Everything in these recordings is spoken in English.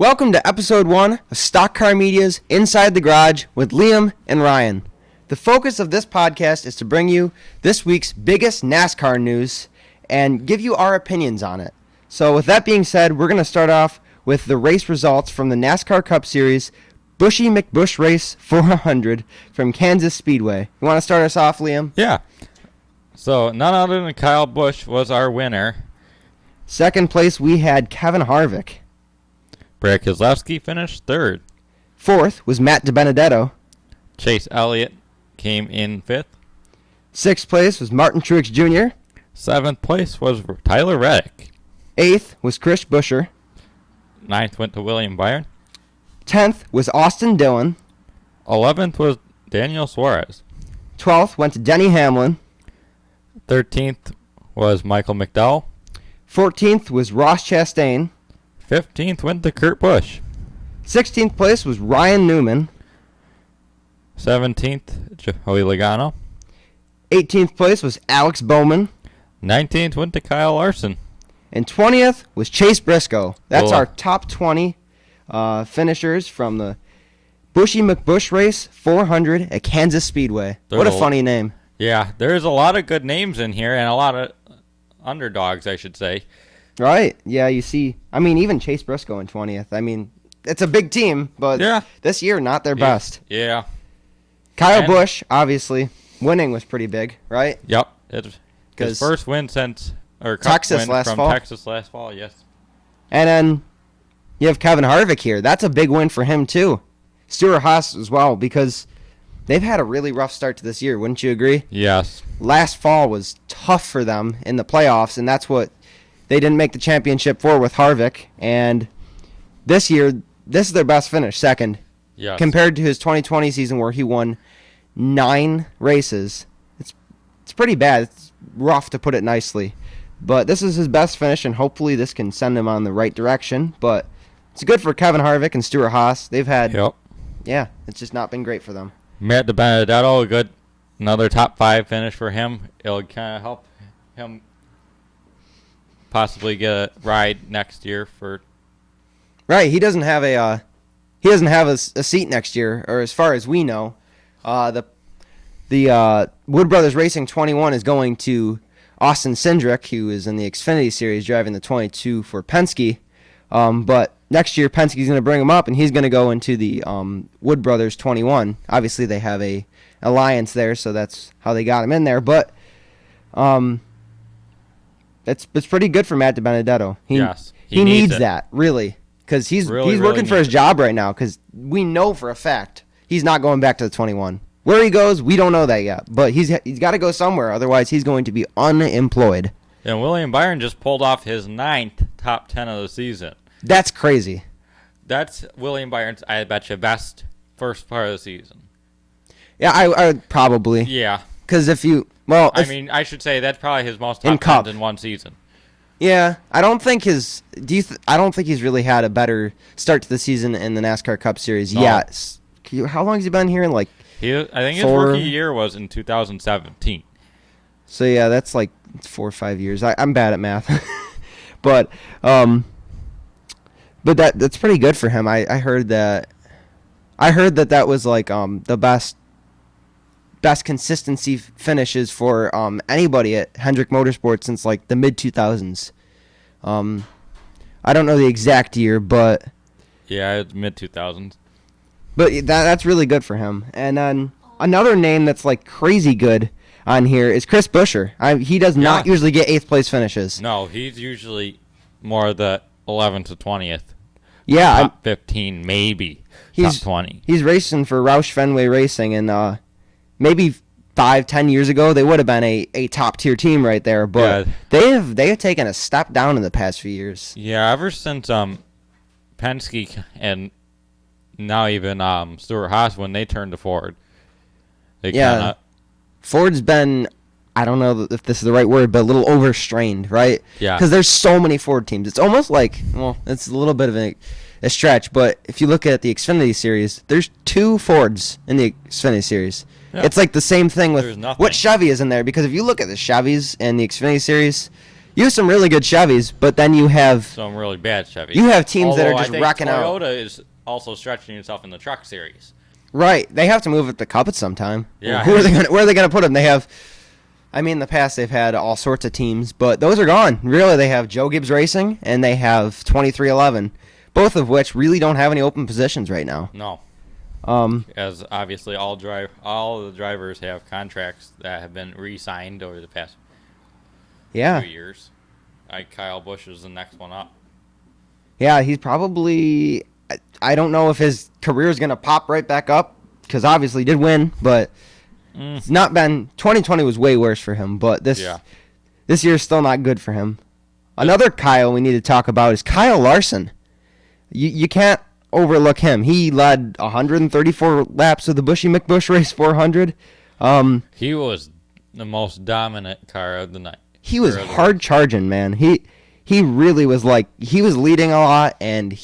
Welcome to episode 1 of Stock Car Media's Inside the Garage with Liam and Ryan. The focus of this podcast is to bring you this week's biggest NASCAR news and give you our opinions on it. So with that being said, we're going to start off with the race results from the NASCAR Cup Series Buschy McBusch Race 400 from Kansas Speedway. You want to start us off, Liam? Yeah. So none other than Kyle Busch was our winner. Second place, we had Kevin Harvick. Brad Keselowski finished third. Fourth was Matt DiBenedetto. Chase Elliott came in fifth. Sixth place was Martin Truex Jr. Seventh place was Tyler Reddick. Eighth was Chris Buescher. Ninth went to William Byron. 10th was Austin Dillon. 11th was Daniel Suarez. 12th went to Denny Hamlin. 13th was Michael McDowell. 14th was Ross Chastain. 15th went to Kurt Busch. 16th place was Ryan Newman. 17th, Joey Logano. 18th place was Alex Bowman. 19th went to Kyle Larson. And 20th was Chase Briscoe. That's Cool. our top 20 finishers from the Buschy McBusch Race 400 at Kansas Speedway. What a funny name. Yeah, there's a lot of good names in here and a lot of underdogs, I should say. Right. Yeah, you see. I mean, even Chase Briscoe in 20th. I mean, it's a big team, but this year, not their best. Yeah. Kyle Busch, obviously, winning was pretty big, right? Yep. His first win since Texas last fall. Texas last fall, yes. And then you have Kevin Harvick here. That's a big win for him, too. Stewart-Haas as well, because they've had a really rough start to this year. Wouldn't you agree? Yes. Last fall was tough for them in the playoffs, and that's what they didn't make the championship for with Harvick. And this year, this is their best finish, second. Yes. Compared to his 2020 season where he won 9 races. It's pretty bad. It's rough, to put it nicely. But this is his best finish, and hopefully this can send him on the right direction. But it's good for Kevin Harvick and Stewart-Haas. They've had, it's just not been great for them. Matt DiBenedetto, another top 5 finish for him. It'll kind of help him possibly get a ride next year for. Right, he doesn't have a seat next year, or as far as we know. The Wood Brothers Racing 21 is going to Austin Cindric, who is in the Xfinity Series driving the 22 for Penske. But next year, Penske's going to bring him up, and he's going to go into the Wood Brothers 21. Obviously, they have a alliance there, so that's how they got him in there. But it's pretty good for Matt DiBenedetto. He needs that, really, because he's working for his job right now, because we know for a fact he's not going back to the 21. Where he goes, we don't know that yet, but he's got to go somewhere, otherwise he's going to be unemployed. And William Byron just pulled off his 9th top 10 of the season. That's crazy. That's William Byron's, I bet you, best first part of the season. Yeah, I probably. Yeah. Because I should say that's probably his most top 10s in one season. Yeah, I don't think I don't think he's really had a better start to the season in the NASCAR Cup Series yet. How long has he been here? I think his rookie year was in 2017. So yeah, that's 4 or 5 years. I'm bad at math, but that's pretty good for him. I heard that was the best consistency finishes for anybody at Hendrick Motorsports since the mid 2000s. I don't know the exact year, but yeah, it's mid 2000s. But that's really good for him. And then another name that's crazy good on here is Chris Buescher. He does not usually get 8th place finishes. No, he's usually more the 11th to 20th. Yeah, top 15 maybe. Top 20. He's racing for Roush Fenway Racing, and maybe 5-10 years ago they would have been a top tier team right there. But they have taken a step down in the past few years. Yeah, ever since Penske and now even Stewart-Haas, when they turned to Ford, Ford's been, I don't know if this is the right word, but a little overstrained, right? Yeah. Because there's so many Ford teams. It's almost it's a little bit of a stretch, but if you look at the Xfinity Series, there's 2 Fords in the Xfinity Series. Yeah. It's the same thing with what Chevy is in there, because if you look at the Chevys in the Xfinity Series, You have some really good Chevys, but then you have some really bad Chevys. You have teams that are Although just I think wrecking out. Toyota is also stretching itself in the truck series. Right. They have to move at the Cup at some time. Yeah. Where are they gonna put them? They have. I mean, in the past they've had all sorts of teams, but those are gone. Really, they have Joe Gibbs Racing and they have 2311, both of which really don't have any open positions right now. No. As obviously all the drivers have contracts that have been re-signed over the past few years. Kyle Busch is the next one up. Yeah, he's probably. I don't know if his career is gonna pop right back up because obviously he did win, but it's not been. 2020 was way worse for him, but this year is still not good for him. Another Kyle we need to talk about is Kyle Larson. You can't overlook him. He led 134 laps of the Buschy McBusch Race 400. He was the most dominant car of the night. He was hard charging, man. He really was he was leading a lot, and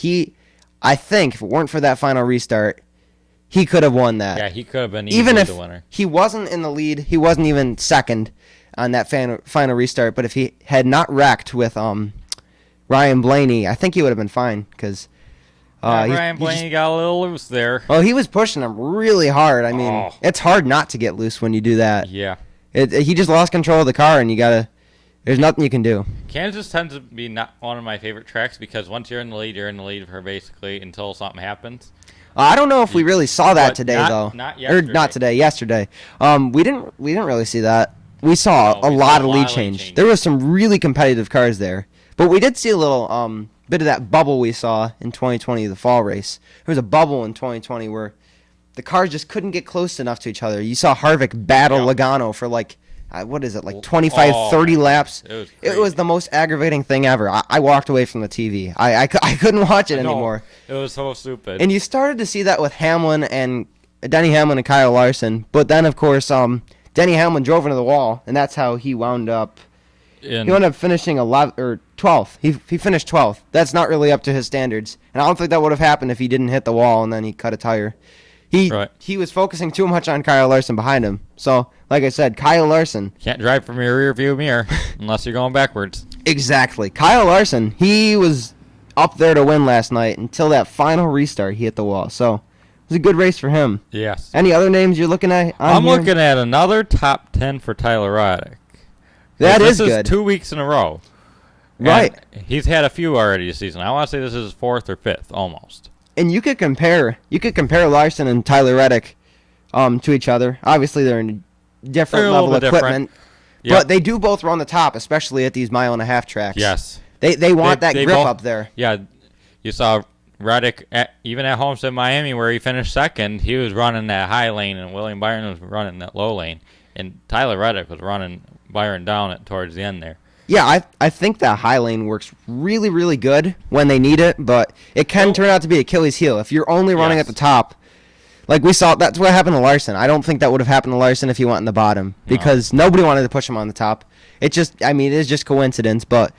I think if it weren't for that final restart, he could have won that. Yeah, he could have been even if the winner. He wasn't in the lead. He wasn't even second on that final restart. But if he had not wrecked with Ryan Blaney, I think he would have been fine because. Ryan Blaney got a little loose there. Oh, he was pushing him really hard. I mean, it's hard not to get loose when you do that. Yeah. He just lost control of the car, and there's nothing you can do. Kansas tends to be not one of my favorite tracks because once you're in the lead for basically until something happens. I don't know if we really saw that today, though. Not yesterday. Or not today, yesterday. We didn't really see that. We saw a lot of lead change. There was some really competitive cars there. But we did see a little bit of that bubble we saw in 2020, the fall race. There was a bubble in 2020 where the cars just couldn't get close enough to each other. You saw Harvick battle Logano for 25, 30 laps. It was the most aggravating thing ever. I walked away from the TV. I couldn't watch it anymore. It was so stupid. And you started to see that with Denny Hamlin and Kyle Larson. But then, of course, Denny Hamlin drove into the wall, and that's how he wound up. He wound up finishing 12th. He finished 12th. That's not really up to his standards. And I don't think that would have happened if he didn't hit the wall and then he cut a tire. He was focusing too much on Kyle Larson behind him. So, like I said, Kyle Larson. Can't drive from your rear view mirror unless you're going backwards. Exactly. Kyle Larson, he was up there to win last night until that final restart he hit the wall. So, it was a good race for him. Yes. Any other names you're looking at? I'm looking at another top 10 for Tyler Reddick. That is good. This is 2 weeks in a row. Right. And he's had a few already this season. I want to say this is his fourth or fifth, almost. And you could compare Larson and Tyler Reddick to each other. Obviously, they're in different level of equipment. Yep. But they do both run the top, especially at these mile-and-a-half tracks. Yes. They want that grip both, up there. Yeah. You saw Reddick, even at Homestead, Miami, where he finished second, he was running that high lane, and William Byron was running that low lane. And Tyler Reddick was running Byron down towards the end there. Yeah, I think that high lane works really, really good when they need it, but it can turn out to be Achilles' heel. If you're only running at the top, like we saw, that's what happened to Larson. I don't think that would have happened to Larson if he went in the bottom because nobody wanted to push him on the top. It is just coincidence, but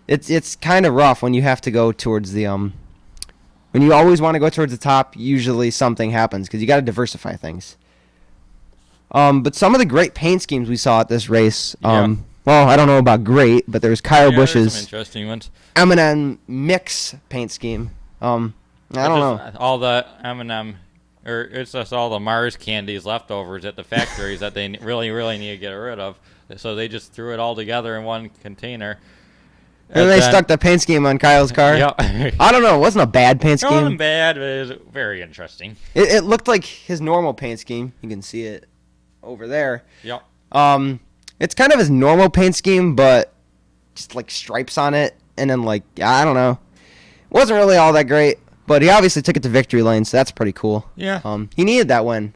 it's kind of rough when you have to go towards the when you always want to go towards the top, usually something happens because you got to diversify things. But some of the great paint schemes we saw at this race, well, I don't know about great, but there was Kyle Busch's some interesting ones. M&M mix paint scheme. I don't know. All the M&M, or it's just all the Mars candies leftovers at the factories that they really, really need to get rid of. So they just threw it all together in one container. And then they stuck the paint scheme on Kyle's car. Yep. I don't know. It wasn't a bad paint scheme. It wasn't bad, but it was very interesting. It looked like his normal paint scheme. You can see it over there. Yep. It's kind of his normal paint scheme, but just like stripes on it, and then I don't know. It wasn't really all that great, but he obviously took it to victory lane, so that's pretty cool. Yeah. He needed that win.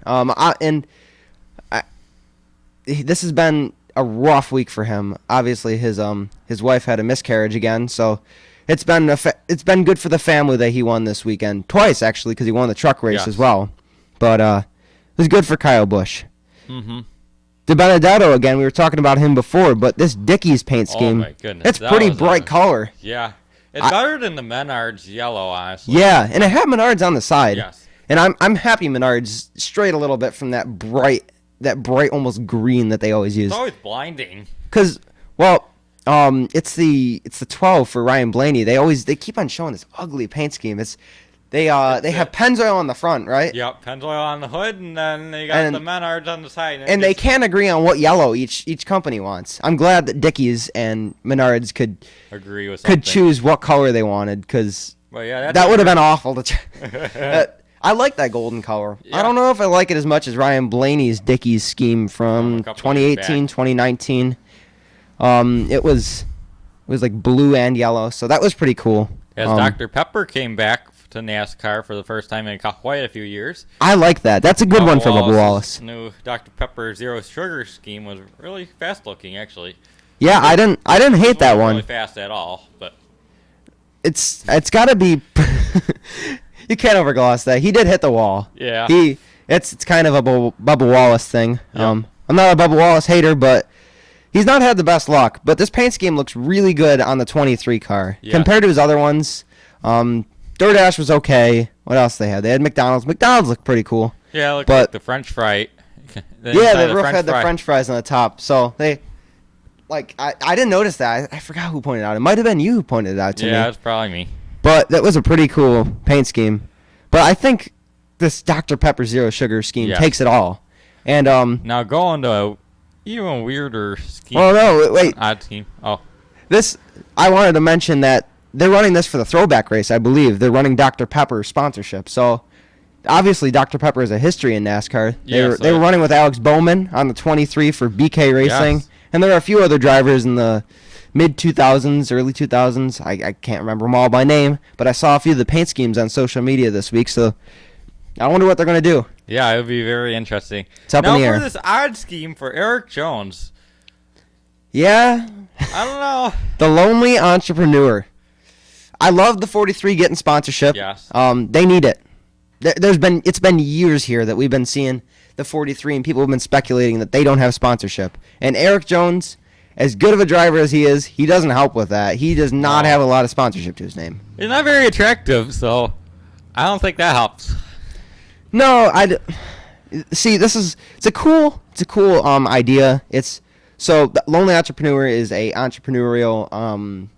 This has been a rough week for him. Obviously, his wife had a miscarriage again, so it's been good for the family that he won this weekend twice actually because he won the truck race as well. But it was good for Kyle Busch. Mm-hmm. De Benedetto again. We were talking about him before, but this Dickies paint scheme. Oh my goodness, it's pretty bright color. Yeah, it's better than the Menards yellow, honestly. Yeah, and it had Menards on the side. Yes. And I'm happy Menards strayed a little bit from that bright almost green that they always use. It's always blinding. Because, well, It's the 12 for Ryan Blaney. They keep on showing this ugly paint scheme. They have Pennzoil on the front, right? Yep, Pennzoil on the hood, and then they got the Menards on the side. And they can't agree on what yellow each company wants. I'm glad that Dickies and Menards could agree with something. Could choose what color they wanted, because that would have been awful to. I like that golden color. Yeah. I don't know if I like it as much as Ryan Blaney's Dickies scheme from 2018, 2019. It was like blue and yellow, so that was pretty cool. As Dr. Pepper came back to NASCAR for the first time in quite a few years. I like that. That's a good one for Bubba Wallace. New Dr. Pepper Zero Sugar scheme was really fast looking, actually. Yeah, I didn't hate that one. Really fast at all, but it's got to be. You can't overgloss that. He did hit the wall. Yeah. It's kind of a Bubba Wallace thing. Yep. I'm not a Bubba Wallace hater, but he's not had the best luck. But this paint scheme looks really good on the 23 car compared to his other ones. DoorDash was okay. What else they had? They had McDonald's. McDonald's looked pretty cool. Yeah, it looked like the French fry. The roof had the French fries on the top. So they, I didn't notice that. I forgot who pointed it out. It might have been you who pointed it out to me. Yeah, it was probably me. But that was a pretty cool paint scheme. But I think this Dr. Pepper Zero Sugar scheme takes it all. And now going to even weirder scheme. Oh no! Wait. Odd scheme. Oh. This I wanted to mention that they're running this for the throwback race. I believe they're running Dr. Pepper sponsorship. So obviously Dr. Pepper has a history in NASCAR. They were running with Alex Bowman on the 23 for BK Racing, and there are a few other drivers in the mid 2000s, early 2000s. I can't remember them all by name, but I saw a few of the paint schemes on social media this week, so I wonder what they're going to do. Yeah, it would be very interesting. It's up in the air. Now for this odd scheme for Eric Jones. Yeah. I don't know. The lonely entrepreneur. I love the 43 getting sponsorship. Yes. They need it. It's been years here that we've been seeing the 43, and people have been speculating that they don't have sponsorship. And Eric Jones, as good of a driver as he is, he doesn't help with that. He does not have a lot of sponsorship to his name. He's not very attractive, so I don't think that helps. No, see. It's a cool idea. So the Lonely Entrepreneur is a entrepreneurial,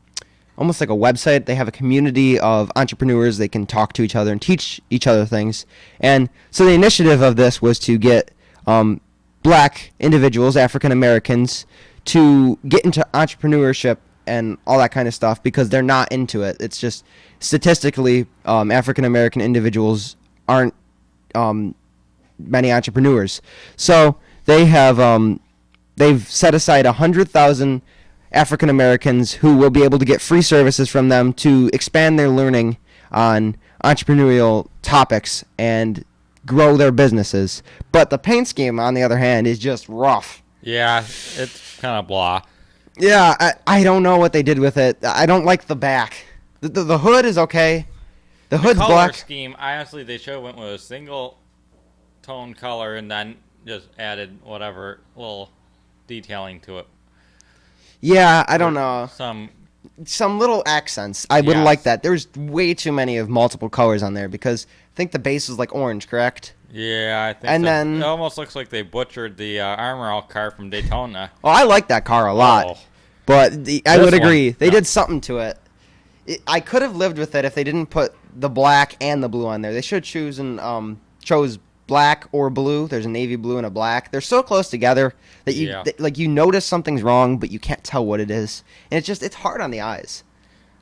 almost like a website. They have a community of entrepreneurs. They can talk to each other and teach each other things. And so the initiative of this was to get black individuals, African Americans, to get into entrepreneurship and all that kind of stuff because they're not into it. It's just statistically, African American individuals aren't many entrepreneurs. So they have they've set aside 100,000 African Americans who will be able to get free services from them to expand their learning on entrepreneurial topics and grow their businesses. But the paint scheme, on the other hand, is just rough. Yeah, it's kind of blah. Yeah, I don't know what they did with it. I don't like the back. The hood is okay. The hood's color black. Scheme, honestly, they should have went with a single tone color and then just added whatever little detailing to it. Yeah, I don't know. Some little accents. I would like that. There's way too many of multiple colors on there because I think the base is like orange, correct? Yeah, I think and so. Then, it almost looks like they butchered the Armor All car from Daytona. Oh, I like that car a lot. But I would agree. They did something to it. I could have lived with it if they didn't put the black and the blue on there. They should chose black or blue. There's a navy blue and a black. They're so close together that you notice something's wrong, but you can't tell what it is. And it's hard on the eyes.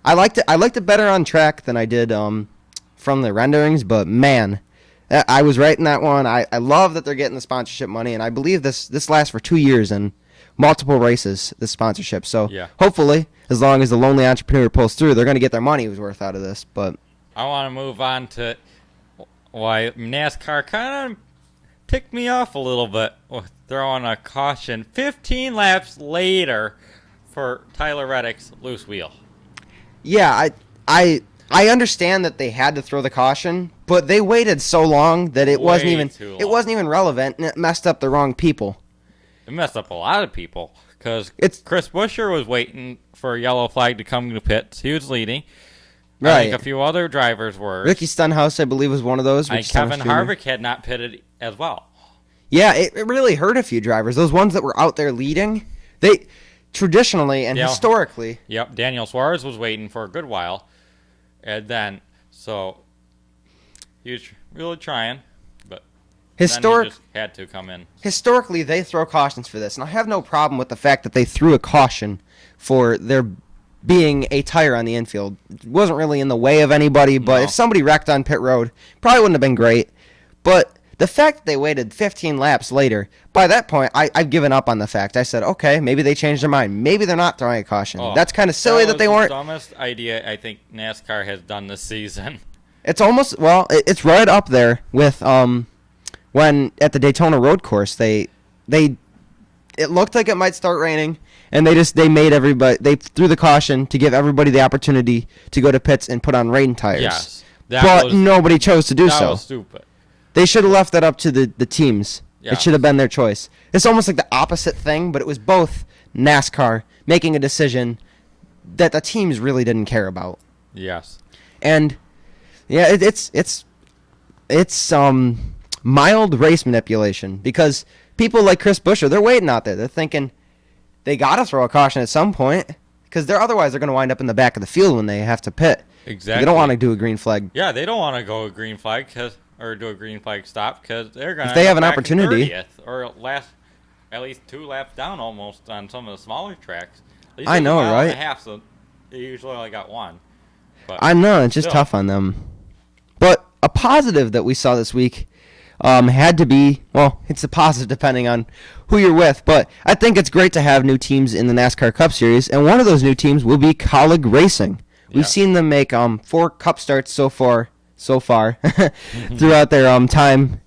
I liked it better on track than I did from the renderings, but man, I was right in that one. I love that they're getting the sponsorship money, and I believe this lasts for 2 years and multiple races, this sponsorship. So hopefully, as long as the Lonely Entrepreneur pulls through, they're going to get their money's worth out of this. But I want to move on to why NASCAR kind of ticked me off a little bit with throwing a caution 15 laps later for Tyler Reddick's loose wheel. Yeah, I understand that they had to throw the caution, but they waited so long that it wasn't even relevant, and it messed up the wrong people. It messed up a lot of people because Chris Buescher was waiting for a yellow flag to come to pits. He was leading. Right. I think a few other drivers were. Ricky Stenhouse, I believe, was one of those. And Kevin Harvick had not pitted as well. Yeah, it really hurt a few drivers. Those ones that were out there leading, traditionally and historically. Yep, Daniel Suarez was waiting for a good while, and then so he was really trying, but then he just had to come in. Historically, they throw cautions for this, and I have no problem with the fact that they threw a caution for there being a tire on the infield. It wasn't really in the way of anybody, but if somebody wrecked on pit road, probably wouldn't have been great. But the fact that they waited 15 laps later, by that point, I've given up on the fact. I said, okay, maybe they changed their mind. Maybe they're not throwing a caution. That's kind of silly that they weren't. The dumbest idea I think NASCAR has done this season. It's almost, it's right up there with when at the Daytona road course, it looked like it might start raining, and they made everybody, they threw the caution to give everybody the opportunity to go to pits and put on rain tires. Yes. But nobody chose to do so. That was stupid. They should have left that up to the teams. Yeah. It should have been their choice. It's almost like the opposite thing, but it was both NASCAR making a decision that the teams really didn't care about. Yes. And yeah, it's mild race manipulation, because people like Chris Buescher, they're waiting out there. They're thinking they got to throw a caution at some point, because otherwise they're going to wind up in the back of the field when they have to pit. Exactly. They don't want to do a green flag. Yeah, they don't want to go a green flag or do a green flag stop, because they're going to, if they have an opportunity, 30th, or at least 2 laps down almost on some of the smaller tracks. I know, right? And a half, so they usually only got 1. But I know, it's just tough on them. But a positive that we saw this week had to be, it's a positive depending on who you're with, but I think it's great to have new teams in the NASCAR Cup Series, and one of those new teams will be Kaulig Racing. We've seen them make 4 Cup starts so far throughout their time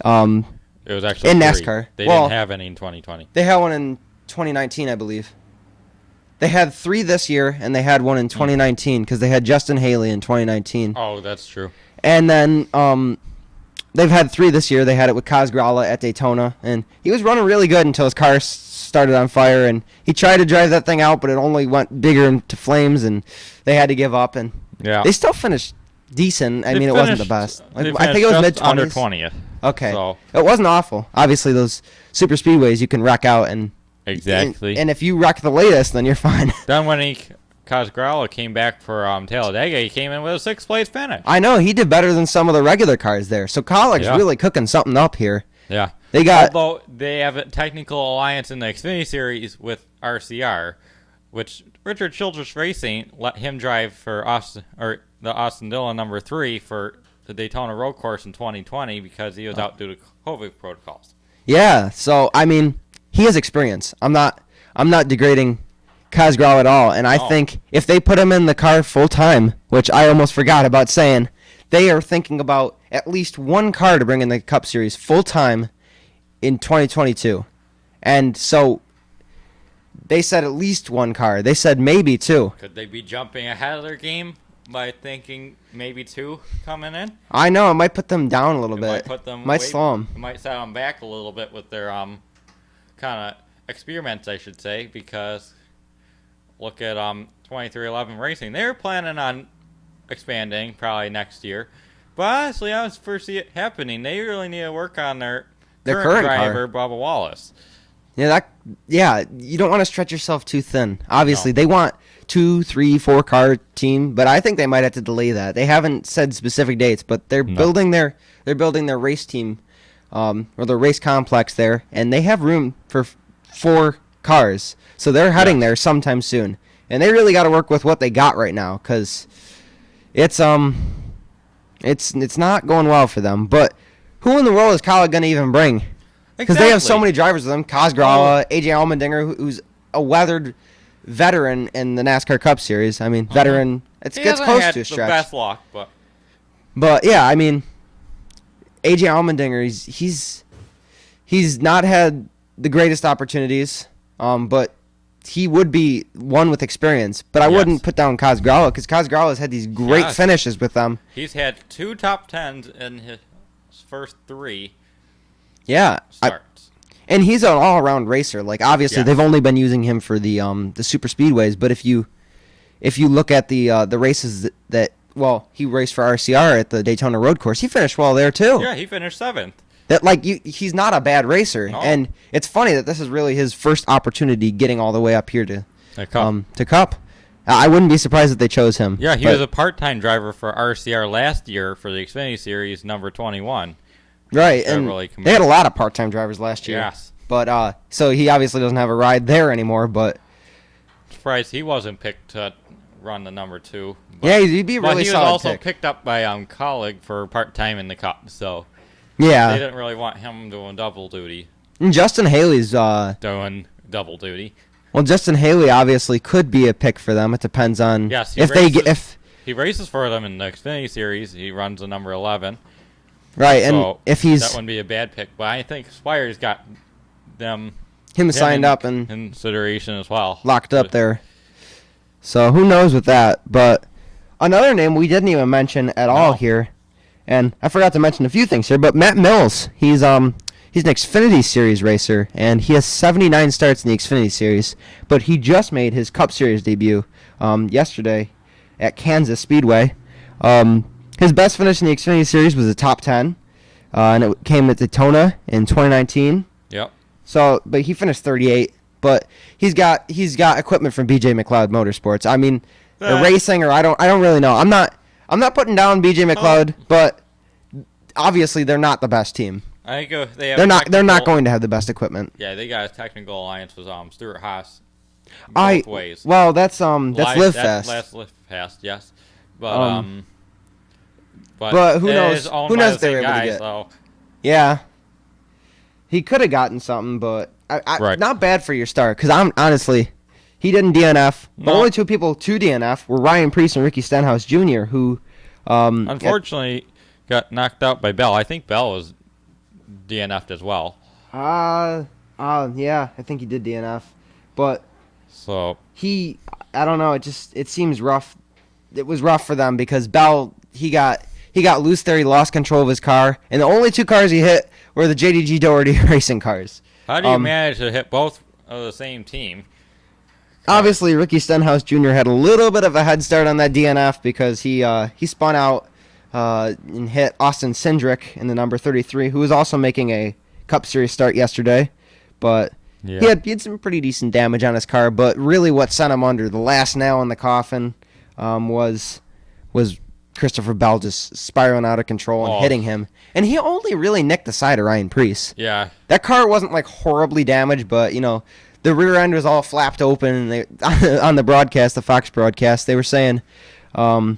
it was actually in 3. NASCAR. They didn't have any in 2020. They had one in 2019, I believe. They had 3 this year, and they had one in 2019, because they had Justin Haley in 2019. Oh, that's true. And then they've had 3 this year. They had it with Kaz Grala at Daytona, and he was running really good until his car started on fire, and he tried to drive that thing out, but it only went bigger into flames, and they had to give up. And they still finished decent. I mean, it wasn't the best. I think it was mid-20s. Under 20th. Okay. So it wasn't awful. Obviously, those super speedways you can wreck out, and exactly. And if you wreck the latest, then you're fine. Then when Kaz Grala came back for Talladega, he came in with a 6th place finish. I know, he did better than some of the regular cars there. So Kaulig's really cooking something up here. Yeah. Although they have a technical alliance in the Xfinity Series with RCR, which Richard Childress Racing let him drive for the Austin Dillon number 3 for the Daytona road course in 2020 because he was out due to COVID protocols. Yeah, so I mean, he has experience. I'm not degrading Kaz Grala at all, and I think if they put him in the car full time, which I almost forgot about saying, they are thinking about at least 1 car to bring in the Cup Series full time in 2022. And so they said at least 1 car. They said maybe 2. Could they be jumping ahead of their game by thinking maybe 2 coming in? I know, it might put them down a little bit. Might slow them. It might set them back a little bit with their kind of experiments, I should say, because look at 2311 Racing. They were planning on expanding probably next year, but honestly, I don't foresee it happening. They really need to work on their current driver, Bubba Wallace. Yeah, you don't want to stretch yourself too thin. Obviously, they want 2, 3, 4 car team, but I think they might have to delay that. They haven't said specific dates, but they're building their race team, or their race complex there, and they have room for 4 cars, so they're heading there sometime soon. And they really got to work with what they got right now, because it's not going well for them. But who in the world is Kaulig going to even bring? Because they have so many drivers with them. Kaz Grala, AJ Allmendinger, who's a weathered veteran in the NASCAR Cup Series. I mean, veteran. It gets close to a stretch. The best luck, but yeah, I mean, AJ Allmendinger, he's not had the greatest opportunities, but he would be one with experience. But I wouldn't put down Kaz Grala, because Kaz Grala has had these great finishes with them. He's had 2 top 10s in his first 3 starts. And he's an all-around racer. Like, obviously, they've only been using him for the super speedways. But if you look at the races that he raced for RCR at the Daytona Road Course, he finished well there too. Yeah, he finished 7th. That he's not a bad racer, No. and it's funny that this is really his first opportunity getting all the way up here to Cup. I wouldn't be surprised if they chose him. Yeah, he was a part-time driver for RCR last year for the Xfinity Series number 21. Right, and they had a lot of part-time drivers last year. Yes. But so he obviously doesn't have a ride there anymore, but Surprised he wasn't picked to run the number 2. Yeah, he'd be a really solid But he was also pick. picked up by colleague for part-time in the Cup, so yeah. they didn't really want him doing double duty. And Justin Haley's Doing double duty. Well, Justin Haley obviously could be a pick for them. It depends on Yes, he races for them in the Xfinity Series. He runs the number 11. Right, and So if he's that wouldn't be a bad pick, but I think Spire's got him signed up and consideration as well. locked up there. So who knows with that? But another name we didn't even mention at all here, and I forgot to mention a few things here. But Matt Mills, he's an Xfinity Series racer, and he has 79 starts in the Xfinity Series. But he just made his Cup Series debut yesterday at Kansas Speedway. His best finish in the Xfinity Series was a top 10, and it came at Daytona in 2019. Yep. So, but he finished 38. But he's got equipment from BJ McLeod Motorsports. I mean, they're racing, or I don't really know. I'm not putting down BJ McLeod, but obviously they're not the best team. I think they're not going to have the best equipment. Yeah, they got a technical alliance with Stuart Haas. Both ways. Well, that's Live Fest. That's Live Fest, yes. But who knows? Who knows if they were able to get? So. Yeah. He could have gotten something, but Right. not bad for your start. Because honestly, he didn't DNF. The only two people to DNF were Ryan Preece and Ricky Stenhouse Jr., who unfortunately got knocked out by Bell. I think Bell was DNF'd as well. Yeah, I think he did DNF, but so I don't know. It seems rough. It was rough for them because Bell he got loose there. He lost control of his car, and the only two cars he hit were the JDG Doherty racing cars. How do you manage to hit both of the same team? Obviously, Ricky Stenhouse Jr. had a little bit of a head start on that DNF because he spun out and hit Austin Cindric in the number 33, who was also making a Cup Series start yesterday. But he had some pretty decent damage on his car. But really what sent him under, the last nail in the coffin, was Christopher Bell just spiraling out of control and hitting him. And he only really nicked the side of Ryan Preece. Yeah. That car wasn't horribly damaged, but the rear end was all flapped open. And on the broadcast, the Fox broadcast, they were saying that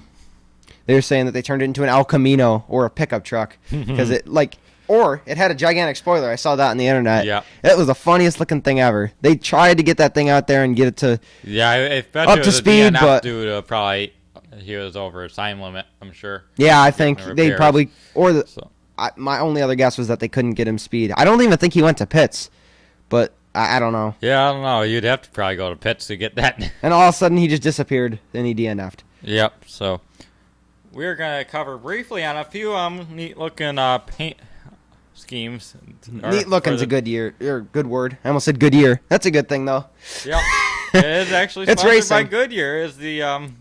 they turned it into an El Camino or a pickup truck because it had a gigantic spoiler. I saw that on the internet. Yeah. It was the funniest looking thing ever. They tried to get that thing out there and get it to up to speed, but due to probably he was over his time limit, I'm sure. Yeah, I think they probably my only other guess was that they couldn't get him speed. I don't even think he went to pits, but I don't know. Yeah, I don't know. You'd have to probably go to pits to get that. And all of a sudden he just disappeared. Then he DNF'd. Yep. So we're gonna cover briefly on a few neat looking paint schemes. Neat looking's a good year or good word. I almost said good year. That's a good thing though. Yep. It is actually It's sponsored racing. by Goodyear. Is the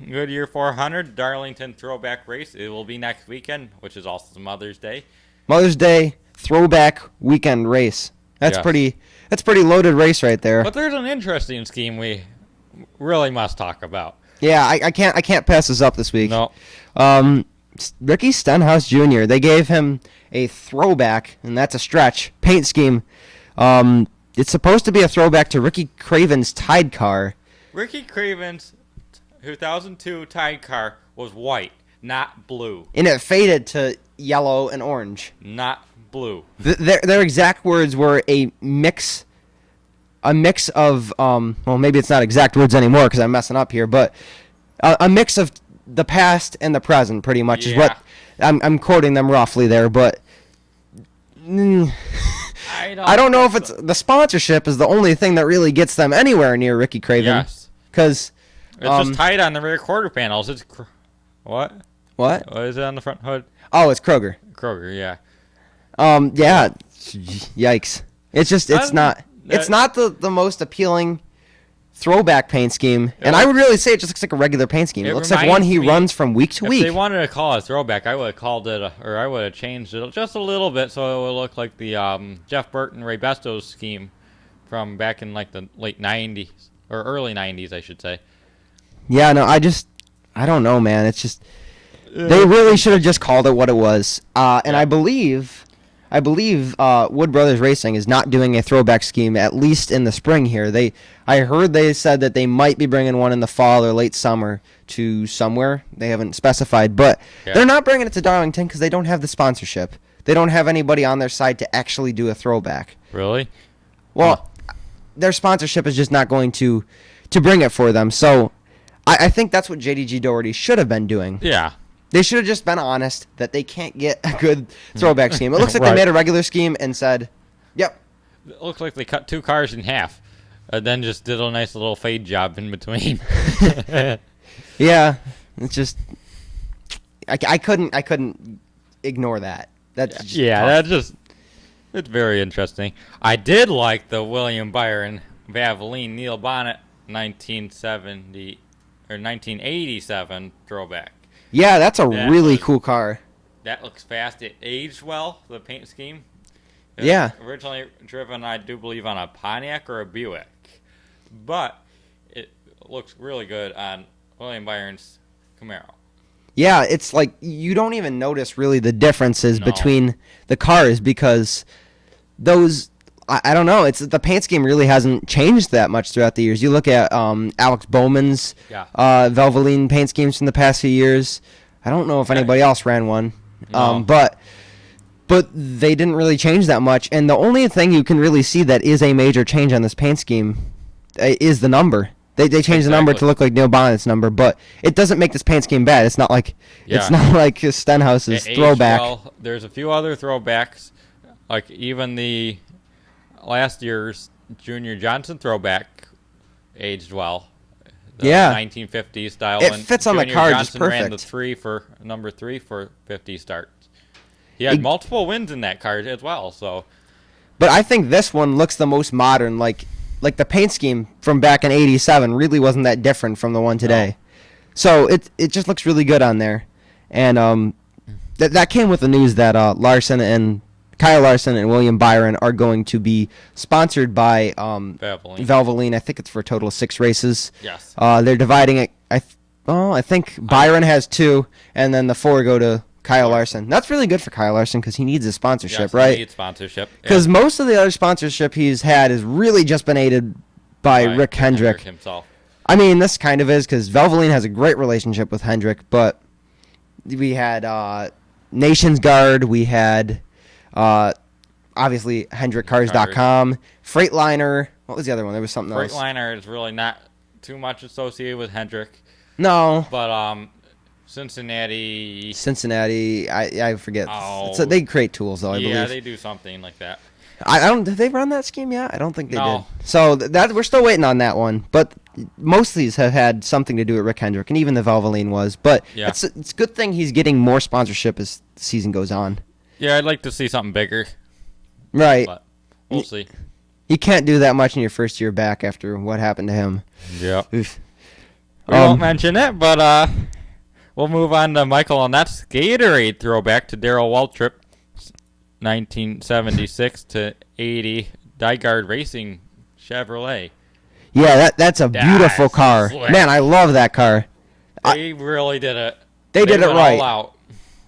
Goodyear 400 Darlington Throwback Race. It will be next weekend, which is also Mother's Day. Mother's Day throwback weekend race. That's pretty loaded race right there. But there's an interesting scheme we really must talk about. Yeah, I can't pass this up this week. No. Ricky Stenhouse Jr. They gave him a throwback, and that's a stretch, paint scheme. It's supposed to be a throwback to Ricky Craven's Tide car. Ricky Craven's 2002 Tide car was white, not blue. And it faded to yellow and orange. Not blue. Their exact words were a mix of, well, maybe it's not exact words anymore because I'm messing up here, but a mix of the past and the present pretty much is what I'm quoting them roughly there, but I don't know if it's the sponsorship is the only thing that really gets them anywhere near Ricky Craven. Yes. Because it's just tied on the rear quarter panels. It's what? What? What is it on the front hood? Oh, it's Kroger. Kroger, yeah. Yikes. It's just it's not the most appealing throwback paint scheme, and I would really say it just looks like a regular paint scheme. It looks like one he runs from week to week. If they wanted to call it a throwback, I would have called it, or I would have changed it just a little bit so it would look like the Jeff Burton Ray Besto's scheme from back in like the late 90s, or early 90s, I should say. Yeah, no, I don't know, man. It's just, they really should have just called it what it was. And I believe Wood Brothers Racing is not doing a throwback scheme, at least in the spring here. I heard they said that they might be bringing one in the fall or late summer to somewhere. They haven't specified, but they're not bringing it to Darlington because they don't have the sponsorship. They don't have anybody on their side to actually do a throwback. Really? Well, their sponsorship is just not going to bring it for them. So I think that's what JDG Doherty should have been doing. Yeah. They should have just been honest that they can't get a good throwback scheme. It looks like they made a regular scheme and said, yep. It looks like they cut two cars in half, and then just did a nice little fade job in between. Yeah, it's just I couldn't ignore that. That's just it's very interesting. I did like the William Byron Valvoline Neil Bonnet 1970 or 1987 throwback. Yeah, that's a really cool car. That looks fast. It aged well, the paint scheme. It was originally driven, I do believe, on a Pontiac or a Buick. But it looks really good on William Byron's Camaro. Yeah, it's like you don't even notice really the differences between the cars because those, I don't know, it's the paint scheme really hasn't changed that much throughout the years. You look at Alex Bowman's Valvoline paint schemes from the past few years. I don't know if anybody else ran one, but they didn't really change that much. And the only thing you can really see that is a major change on this paint scheme is the number. They changed the number to look like Neil Bonnet's number, but it doesn't make this paint scheme bad. It's not like Stenhouse's throwback. Well, there's a few other throwbacks, like even the last year's Junior Johnson throwback aged well. The 1950s style. It fits on the car just perfect. Ran the number 3 for 50 starts. He had multiple wins in that car as well. So, but I think this one looks the most modern. Like the paint scheme from back in '87 really wasn't that different from the one today. No. So it just looks really good on there, and that came with the news that Kyle Larson and William Byron are going to be sponsored by Valvoline. I think it's for a total of 6 races. Yes. They're dividing it. I think Byron has 2, and then the 4 go to Kyle Larson. That's really good for Kyle Larson because he needs a sponsorship, right? He needs sponsorship. Because most of the other sponsorship he's had has really just been aided by Rick Hendrick himself. I mean, this kind of is because Valvoline has a great relationship with Hendrick, but we had Nations Guard, we had obviously HendrickCars.com, Freightliner. What was the other one? There was something else. Freightliner is really not too much associated with Hendrick. No. But Cincinnati, I forget. So they create tools, though, I believe. Yeah, they do something like that. I don't. Did they run that scheme yet? I don't think they did. So we're still waiting on that one. But most of these have had something to do with Rick Hendrick, and even the Valvoline was. But it's a good thing he's getting more sponsorship as the season goes on. Yeah, I'd like to see something bigger. Right. But we'll see. You can't do that much in your first year back after what happened to him. Yep. We won't mention it, but we'll move on to Michael, and that's Gatorade throwback to Darrell Waltrip, 1976 to 80 Dyard Racing Chevrolet. Yeah, that's a beautiful car. Slick. Man, I love that car. They really did it. They did it right. All out.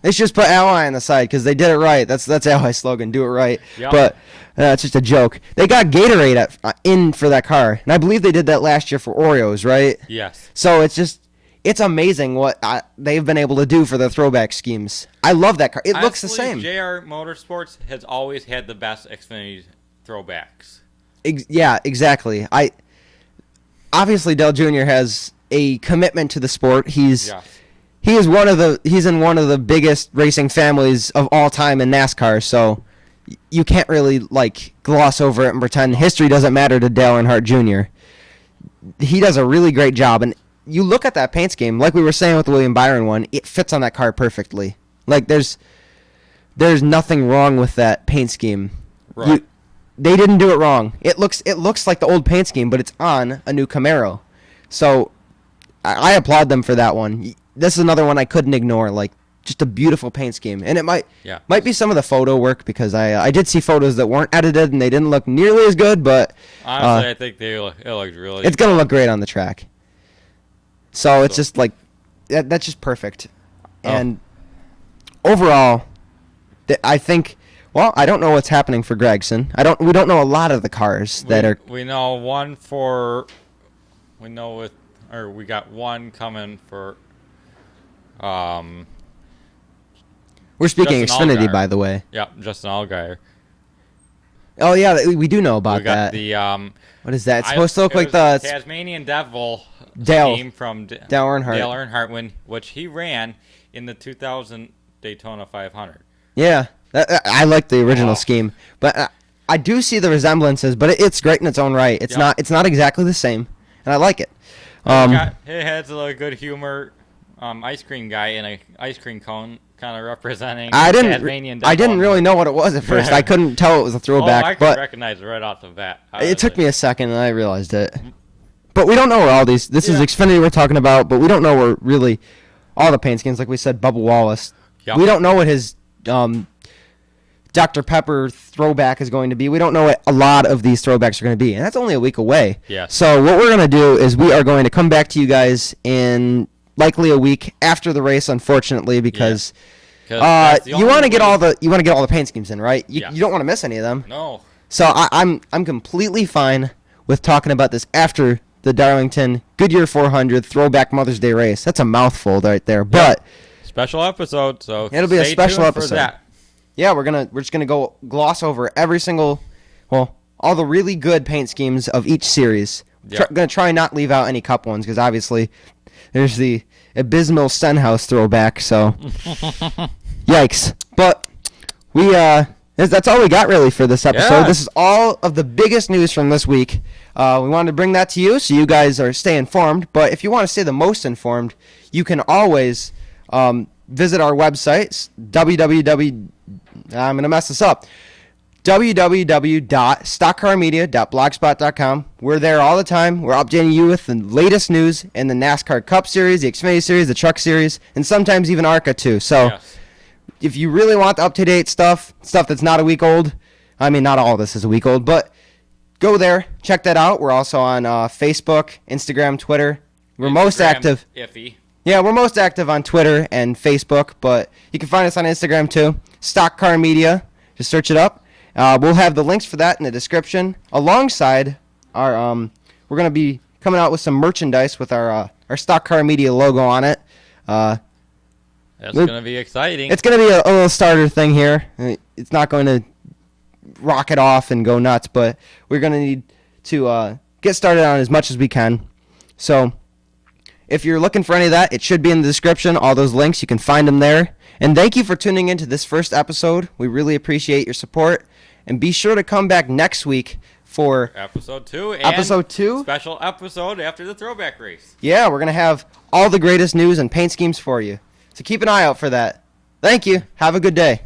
They should just put Ally on the side because they did it right. That's Ally's slogan, do it right. Yep. But it's just a joke. They got Gatorade in for that car, and I believe they did that last year for Oreos, right? Yes. So it's amazing what they've been able to do for their throwback schemes. I love that car. It looks the same. JR Motorsports has always had the best Xfinity throwbacks. Yeah, exactly. Obviously Dale Jr. has a commitment to the sport. He's in one of the biggest racing families of all time in NASCAR. So you can't really gloss over it and pretend history doesn't matter to Dale Earnhardt Jr. He does a really great job, and you look at that paint scheme, like we were saying with the William Byron one, it fits on that car perfectly. Like there's nothing wrong with that paint scheme. Right. they didn't do it wrong. It looks like the old paint scheme, but it's on a new Camaro. So I applaud them for that one. This is another one I couldn't ignore. Like, just a beautiful paint scheme, and it might be some of the photo work, because I did see photos that weren't edited and they didn't look nearly as good. But honestly, I think it looks really. It's gonna look great on the track. So it's just like that's just perfect. And overall, I think. Well, I don't know what's happening for Gregson. We don't know a lot of the cars that are. We know one for. We got one coming for. We're speaking Justin Xfinity, Allgaier. by the way. Yep, Justin Allgaier. Oh yeah, we do know about We got that. the what is that? It's supposed to look like the Tasmanian Devil Dale team from Dale Earnhardt. Dale Earnhardt, which he ran in the 2000 Daytona 500. Yeah, I like the original scheme, but I do see the resemblances. But it's great in its own right. It's not exactly the same, and I like it. It has a good humor. Ice cream guy in a ice cream cone, kind of representing Tasmanian Devil. I didn't really know what it was at first. I couldn't tell it was a throwback. I could recognize it right off the bat. It took me a second, and I realized it. But we don't know where all these. This is Xfinity we're talking about, but we don't know where really all the paint schemes. Like we said, Bubba Wallace. Yep. We don't know what his Dr. Pepper throwback is going to be. We don't know what a lot of these throwbacks are going to be, and that's only a week away. Yes. So what we're going to do is we are going to come back to you guys in likely a week after the race, unfortunately, because you want to get all the paint schemes in, right? You don't want to miss any of them. No. So I'm completely fine with talking about this after the Darlington Goodyear 400 throwback Mother's Day race. That's a mouthful right there, but special episode. So it'll be a special episode. For that. Yeah, we're just gonna go gloss over all the really good paint schemes of each series. Gonna try and not leave out any Cup ones, because obviously there's the abysmal Stenhouse throwback. So yikes! But that's all we got really for this episode. This is all of the biggest news from this week. We wanted to bring that to you so you guys stay informed. But if you want to stay the most informed, you can always visit our website, I'm going to mess this up, www.stockcarmedia.blogspot.com. We're there all the time. We're updating you with the latest news in the NASCAR Cup Series, the Xfinity Series, the Truck Series, and sometimes even ARCA too. So if you really want the up-to-date stuff that's not a week old, I mean, not all of this is a week old, but go there, check that out. We're also on Facebook, Instagram, Twitter. We're most active. Yeah, we're most active on Twitter and Facebook, but you can find us on Instagram too. Stock Car Media. Just search it up. We'll have the links for that in the description. Alongside our, we're going to be coming out with some merchandise with our Stock Car Media logo on it. That's going to be exciting. It's going to be a little starter thing here. It's not going to rocket off and go nuts, but we're going to need to get started on as much as we can. So if you're looking for any of that, it should be in the description. All those links, you can find them there. And thank you for tuning into this first episode. We really appreciate your support. And be sure to come back next week for episode 2. Episode 2. Special episode after the throwback race. Yeah, we're going to have all the greatest news and paint schemes for you. So keep an eye out for that. Thank you. Have a good day.